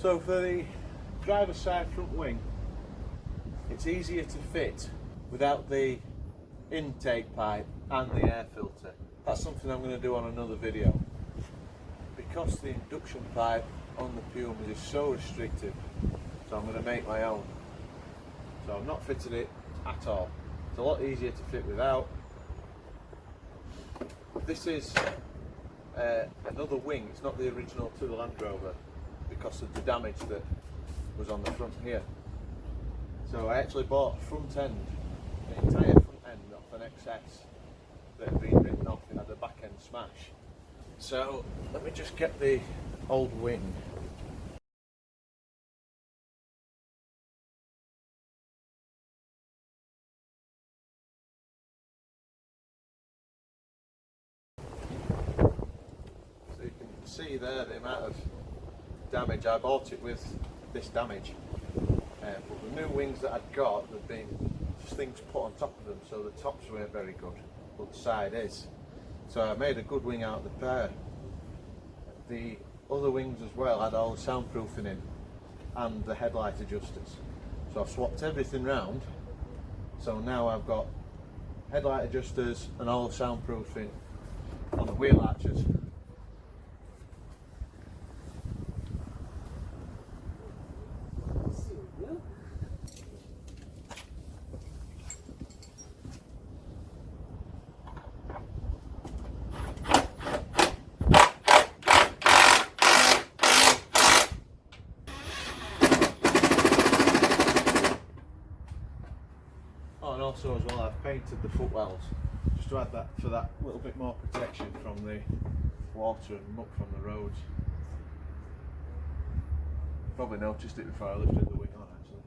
So for the driver's side front wing, it's easier to fit without the intake pipe and the air filter. That's something I'm going to do on another video. Because the induction pipe on the Puma is so restricted, so I'm going to make my own. So I've not fitted it at all. It's a lot easier to fit without. This is another wing, it's not the original to the Land Rover because of the damage that was on the front here. So I actually bought front end, the entire front end off an XS that had been written off. It had a back end smash. So let me just get the old wing. So you can see there the amount of damage. I bought it with this damage. But the new wings that I'd got, there'd been just things put on top of them, so the tops weren't very good, but the side is. So I made a good wing out of the pair. The other wings as well had all the soundproofing in and the headlight adjusters. So I've swapped everything round. So now I've got headlight adjusters and all the soundproofing on the wheel arches. And also as well, I've painted the footwells just to add that for that little bit more protection from the water and muck from the roads. Probably noticed it before I lifted the wing on actually.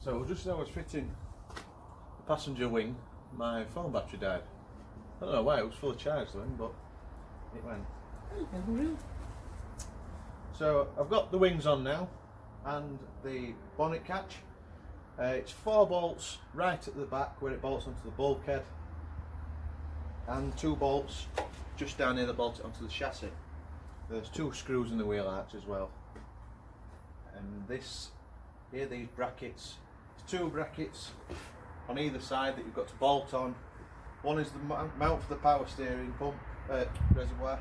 So just as I was fitting the passenger wing, my phone battery died. I don't know why, it was full of charge then, but it went. So I've got the wings on now and the bonnet catch. It's 4 bolts right at the back where it bolts onto the bulkhead, and 2 bolts just down here that bolt it onto the chassis. There's 2 screws in the wheel arch as well. And this here, these brackets, 2 brackets on either side that you've got to bolt on. One is the mount for the power steering pump reservoir,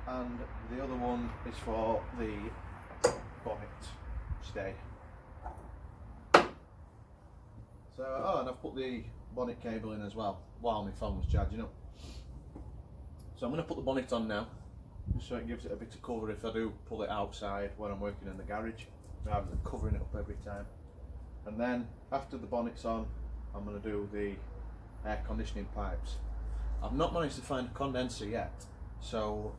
and the other one is for the bonnet stay. So, oh, and I've put the bonnet cable in as well while my phone was charging up. So I'm going to put the bonnet on now, just so it gives it a bit of cover if I do pull it outside when I'm working in the garage, rather than covering it up every time. And then after the bonnet's on, I'm going to do the air conditioning pipes. I've not managed to find a condenser yet, so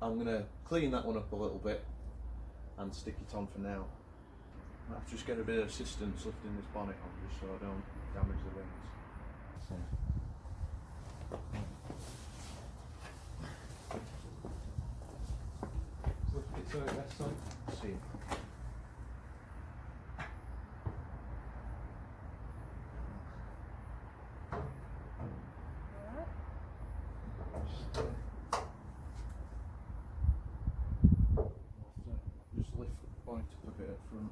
I'm going to clean that one up a little bit and stick it on for now. I have to just get a bit of assistance lifting this bonnet on just so I don't damage the wings. Lift it so it rests on. See. it up front.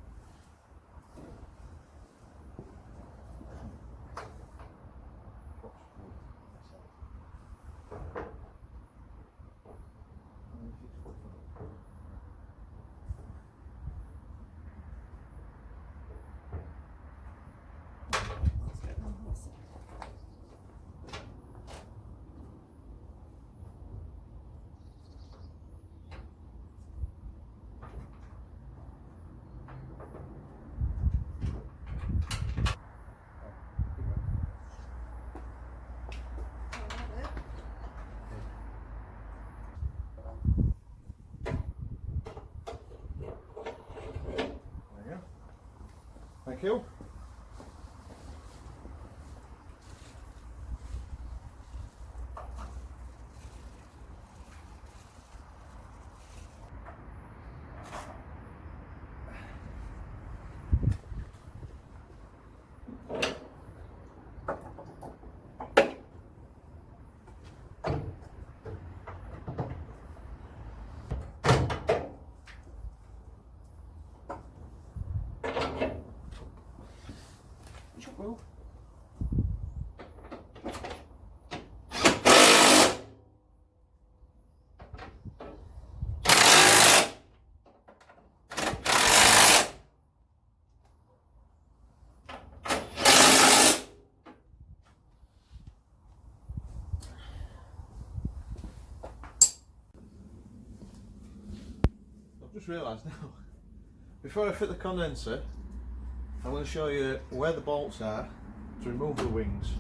Thank you. Well. I've just realised now, before I fit the condenser, I'm going to show you where the bolts are to remove the wings.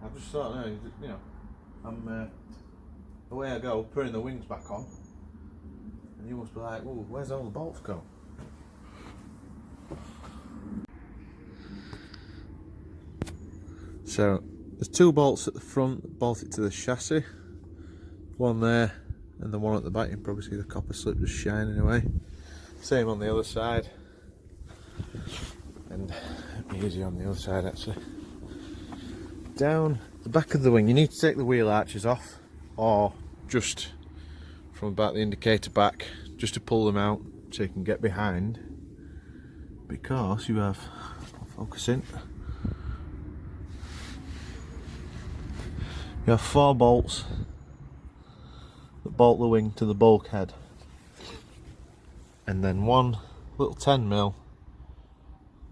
I've just thought, no, you know, I'm away I go, putting the wings back on, and you must be like, "Ooh, where's all the bolts go?" So there's two bolts at the front bolted to the chassis, one there and the one at the back. You can probably see the copper slip just shining away. Same on the other side, and it'd be easy on the other side actually. Down the back of the wing, you need to take the wheel arches off, or just from about the indicator back, just to pull them out so you can get behind, because you have, focusing, you have 4 bolts that bolt the wing to the bulkhead, and then one little 10mm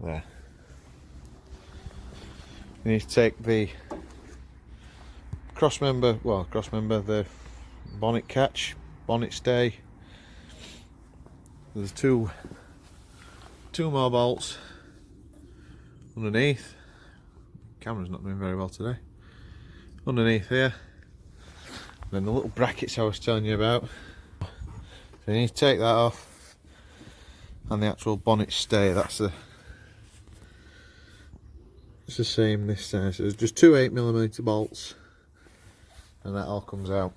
there. You need to take the cross member, the bonnet catch, bonnet stay. There's two more bolts underneath. Camera's not doing very well today. Underneath here. And then the little brackets I was telling you about. So you need to take that off. And the actual bonnet stay, it's the same this time. So there's just two 8mm bolts, and that all comes out.